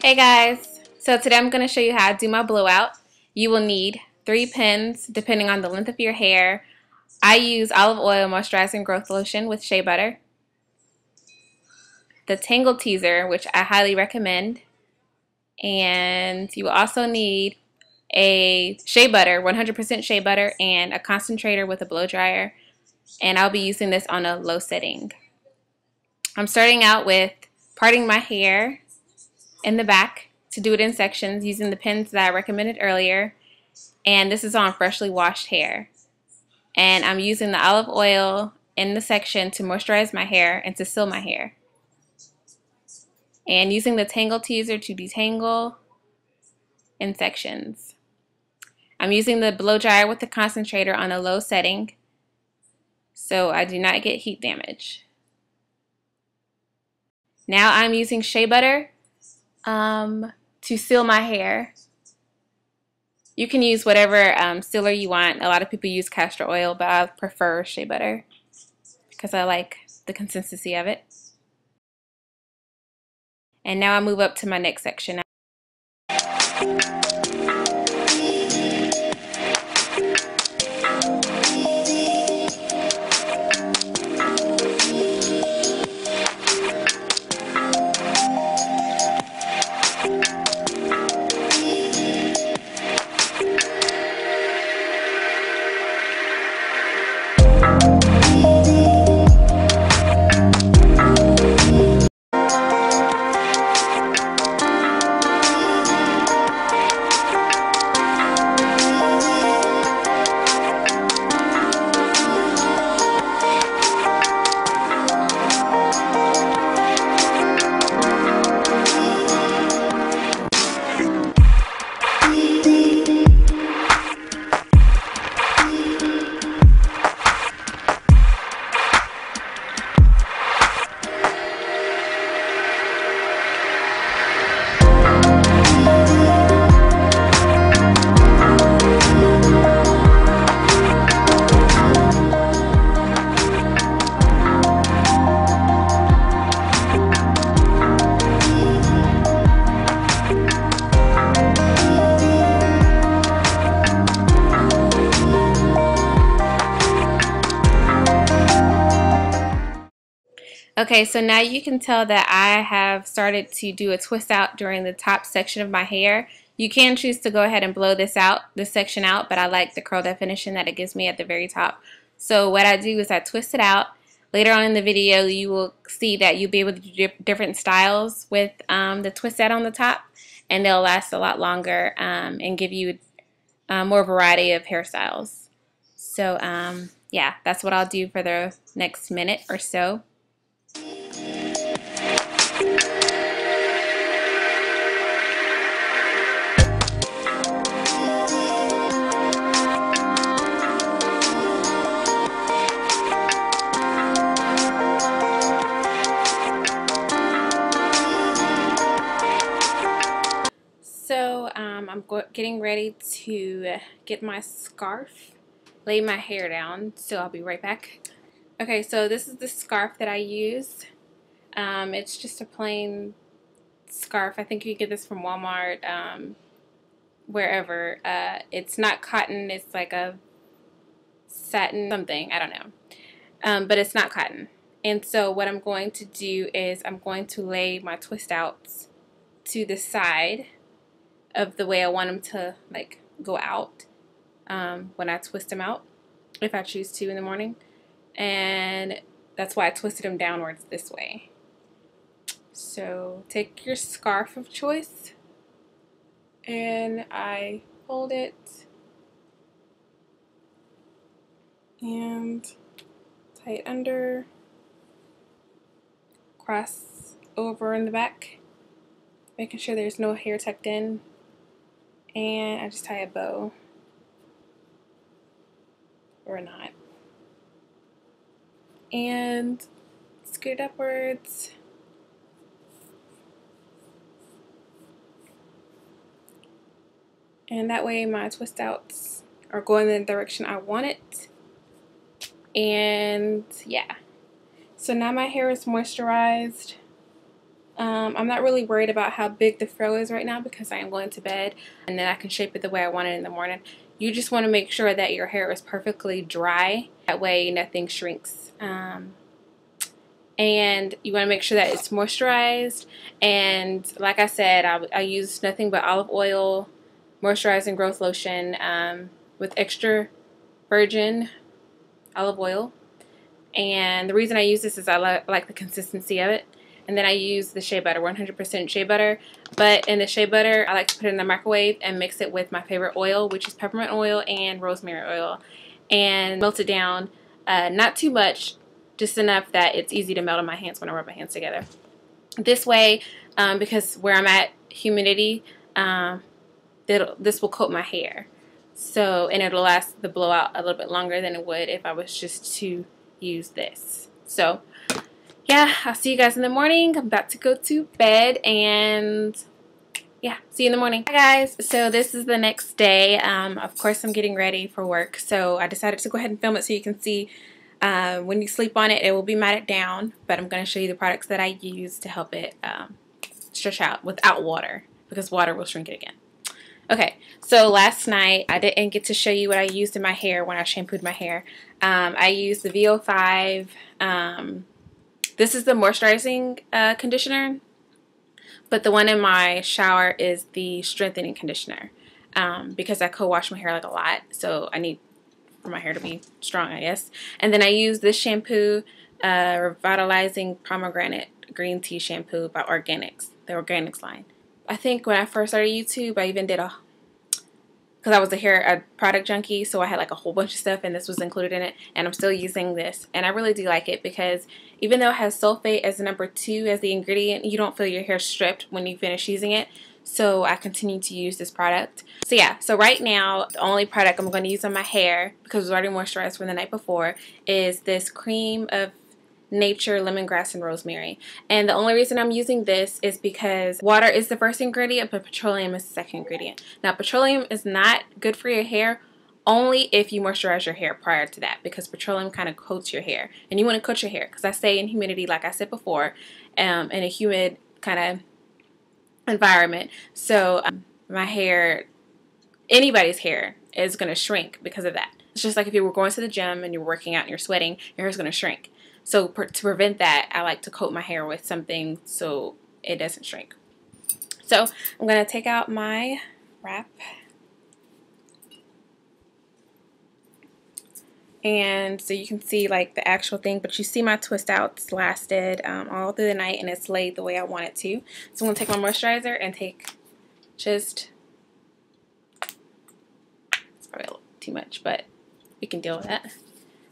Hey guys, so today I'm going to show you how to do my blowout. You will need 3 pins depending on the length of your hair. I use olive oil moisturizing growth lotion with SheaButter, the Tangle Teaser, which I highly recommend, and you will also need a SheaButter, 100% SheaButter, and a concentrator with a blow dryer, and I'll be using this on a low setting. I'm starting out with parting my hair in the back to do it in sections using the pins that I recommended earlier, and this is on freshly washed hair. And I'm using the olive oil in the section to moisturize my hair and to seal my hair, and using the Tangle Teaser to detangle in sections. I'm using the blow dryer with the concentrator on a low setting so I do not get heat damage. Now I'm using SheaButter to seal my hair. You can use whatever sealer you want. A lot of people use castor oil, but I prefer SheaButter because I like the consistency of it. And now I move up to my next section. Okay, so now you can tell that I have started to do a twist out during the top section of my hair. You can choose to go ahead and blow this section out, but I like the curl definition that it gives me at the very top. So what I do is I twist it out. Later on in the video, you will see that you'll be able to do different styles with the twist out on the top, and they'll last a lot longer and give you more variety of hairstyles. So yeah, that's what I'll do for the next minute or so. So I'm getting ready to get my scarf, lay my hair down, so I'll be right back. Okay, so this is the scarf that I use. It's just a plain scarf. I think you get this from Walmart, wherever. It's not cotton, it's like a satin something, I don't know. But it's not cotton. And so what I'm going to do is I'm going to lay my twist outs to the side of the way I want them to like go out when I twist them out, if I choose to in the morning. And that's why I twisted them downwards this way. So take your scarf of choice and I fold it and tie it under, cross over in the back, making sure there's no hair tucked in, and I just tie a bow or not, and scoot it upwards. And that way my twist outs are going in the direction I want it. And yeah, so now my hair is moisturized. I'm not really worried about how big the fro is right now because I am going to bed, and then I can shape it the way I want it in the morning. You just want to make sure that your hair is perfectly dry. That way nothing shrinks. And you want to make sure that it's moisturized. And like I said, I use nothing but olive oil, moisturizing growth lotion with extra virgin olive oil. And the reason I use this is I like the consistency of it. And then I use the SheaButter, 100% shea butter. But in the SheaButter, I like to put it in the microwave and mix it with my favorite oil, which is peppermint oil and rosemary oil. And melt it down, not too much, just enough that it's easy to melt in my hands when I rub my hands together. This way, because where I'm at, humidity, this will coat my hair. So, and it'll last the blowout a little bit longer than it would if I was just to use this. So, yeah, I'll see you guys in the morning. I'm about to go to bed, and yeah, see you in the morning. Hi guys, so this is the next day. Of course I'm getting ready for work, so I decided to go ahead and film it so you can see when you sleep on it, it will be matted down, but I'm going to show you the products that I use to help it stretch out without water, because water will shrink it again. Okay, so last night I didn't get to show you what I used in my hair when I shampooed my hair. I used the VO5. This is the moisturizing conditioner, but the one in my shower is the strengthening conditioner because I co-wash my hair like a lot, so I need for my hair to be strong, I guess. And then I use this shampoo, Revitilazing Pomegranate Green Tea Shampoo by Organix, the Organix line. I think when I first started YouTube, I even did because I was a product junkie, so I had like a whole bunch of stuff, and this was included in it, and I'm still using this, and I really do like it because even though it has sulfate as the number 2 as the ingredient, you don't feel your hair stripped when you finish using it. So I continue to use this product. So yeah, so right now the only product I'm going to use on my hair, because it was already moisturized from the night before, is this Cream of Nature Lemongrass and Rosemary. And the only reason I'm using this is because water is the first ingredient, but petroleum is the second ingredient. Now petroleum is not good for your hair only if you moisturize your hair prior to that, because petroleum kind of coats your hair, and you want to coat your hair because I stay in humidity, like I said before, in a humid kind of environment. So my hair, anybody's hair, is going to shrink because of that. It's just like if you were going to the gym and you're working out and you're sweating, your hair's going to shrink. So to prevent that, I like to coat my hair with something so it doesn't shrink. So I'm going to take out my wrap. And so you can see like the actual thing, but you see my twist outs lasted all through the night, and it's laid the way I want it to. So I'm going to take my moisturizer and take just, it's probably a little too much, but we can deal with that.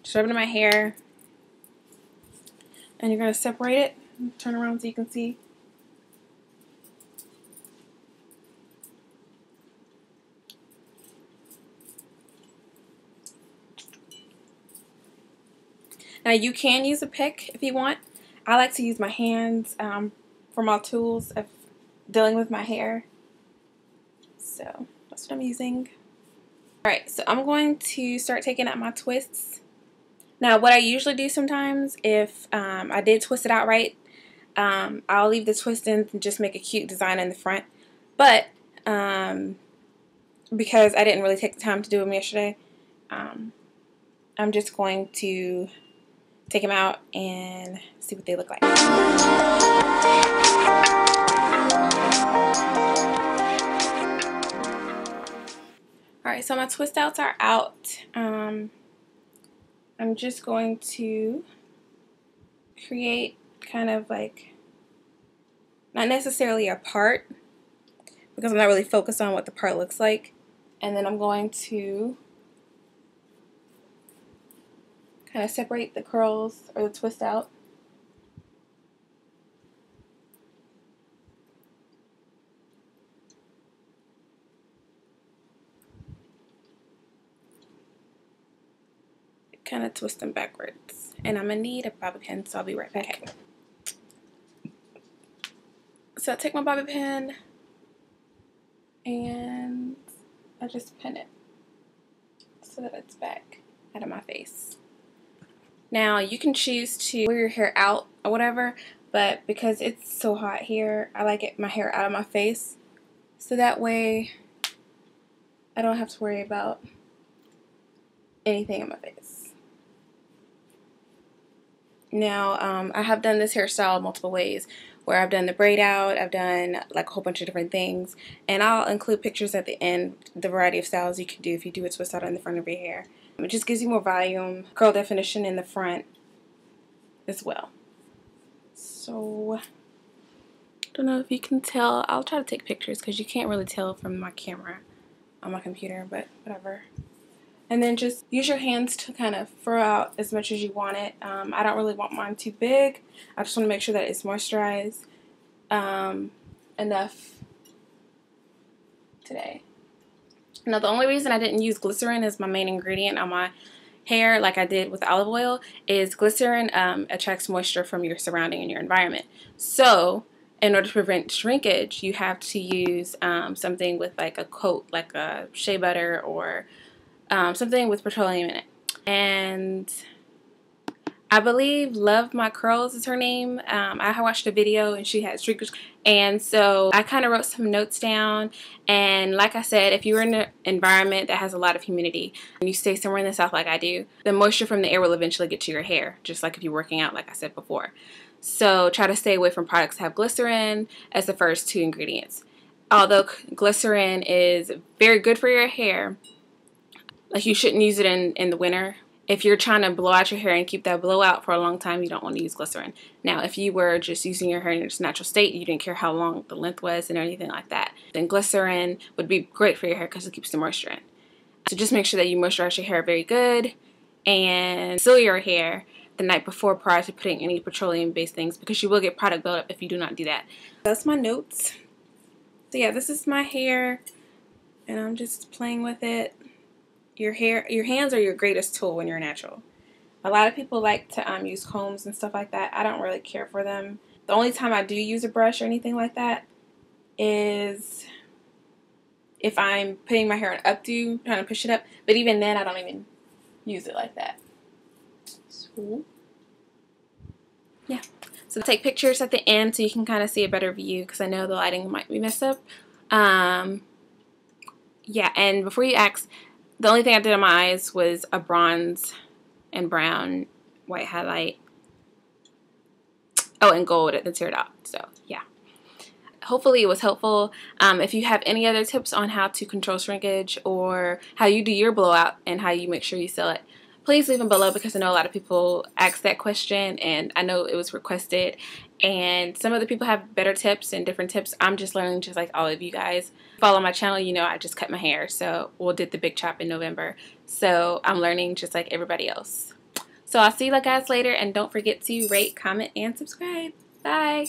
Just rub it in my hair. And you're going to separate it. Turn around so you can see. Now you can use a pick if you want. I like to use my hands for my tools of dealing with my hair. So that's what I'm using. Alright, so I'm going to start taking out my twists. Now what I usually do sometimes, if I did twist it out right, I'll leave the twist in and just make a cute design in the front. But because I didn't really take the time to do them yesterday, I'm just going to take them out and see what they look like. Alright, so my twist outs are out. I'm just going to create kind of like, not necessarily a part, because I'm not really focused on what the part looks like. And then I'm going to kind of separate the curls or the twist out. Kind of twist them backwards. And I'm going to need a bobby pin, so I'll be right back. Okay. So I take my bobby pin and I just pin it so that it's back out of my face. Now you can choose to wear your hair out or whatever, but because it's so hot here, I like it my hair out of my face, so that way I don't have to worry about anything in my face. Now, I have done this hairstyle multiple ways, where I've done the braid out, I've done like a whole bunch of different things, and I'll include pictures at the end, the variety of styles you can do if you do a twist out on the front of your hair. It just gives you more volume, curl definition in the front as well. So, I don't know if you can tell. I'll try to take pictures because you can't really tell from my camera on my computer, but whatever. And then just use your hands to kind of furrow out as much as you want it. I don't really want mine too big. I just want to make sure that it's moisturized enough today. Now, the only reason I didn't use glycerin as my main ingredient on my hair like I did with olive oil is glycerin attracts moisture from your surrounding and your environment. So, in order to prevent shrinkage, you have to use something with like a coat, like a SheaButter or something with petroleum in it. And I believe Love My Curls is her name. I watched a video and she had shrinkage, and so I kind of wrote some notes down. And like I said, if you're in an environment that has a lot of humidity and you stay somewhere in the south like I do, the moisture from the air will eventually get to your hair, just like if you're working out, like I said before. So try to stay away from products that have glycerin as the first two ingredients. Although glycerin is very good for your hair, like you shouldn't use it in the winter. If you're trying to blow out your hair and keep that blowout for a long time, you don't want to use glycerin. Now, if you were just using your hair in its natural state, you didn't care how long the length was and anything like that, then glycerin would be great for your hair because it keeps the moisture in. So just make sure that you moisturize your hair very good and seal your hair the night before prior to putting any petroleum-based things, because you will get product buildup if you do not do that. That's my notes. So yeah, this is my hair, and I'm just playing with it. Your hands are your greatest tool when you're natural. A lot of people like to use combs and stuff like that. I don't really care for them. The only time I do use a brush or anything like that is if I'm putting my hair in an updo, trying to push it up. But even then, I don't even use it like that. So, yeah. So take pictures at the end so you can kind of see a better view, because I know the lighting might be messed up. Yeah, and before you ask, the only thing I did on my eyes was a bronze and brown white highlight. Oh, and gold at the tear dot. So, yeah. Hopefully it was helpful. If you have any other tips on how to control shrinkage or how you do your blowout and how you make sure you seal it, please leave them below, because I know a lot of people asked that question and I know it was requested. And some of the people have better tips and different tips. I'm just learning just like all of you guys. Follow my channel, you know I just cut my hair. So, did the big chop in November. So, I'm learning just like everybody else. So, I'll see you guys later, and don't forget to rate, comment, and subscribe. Bye!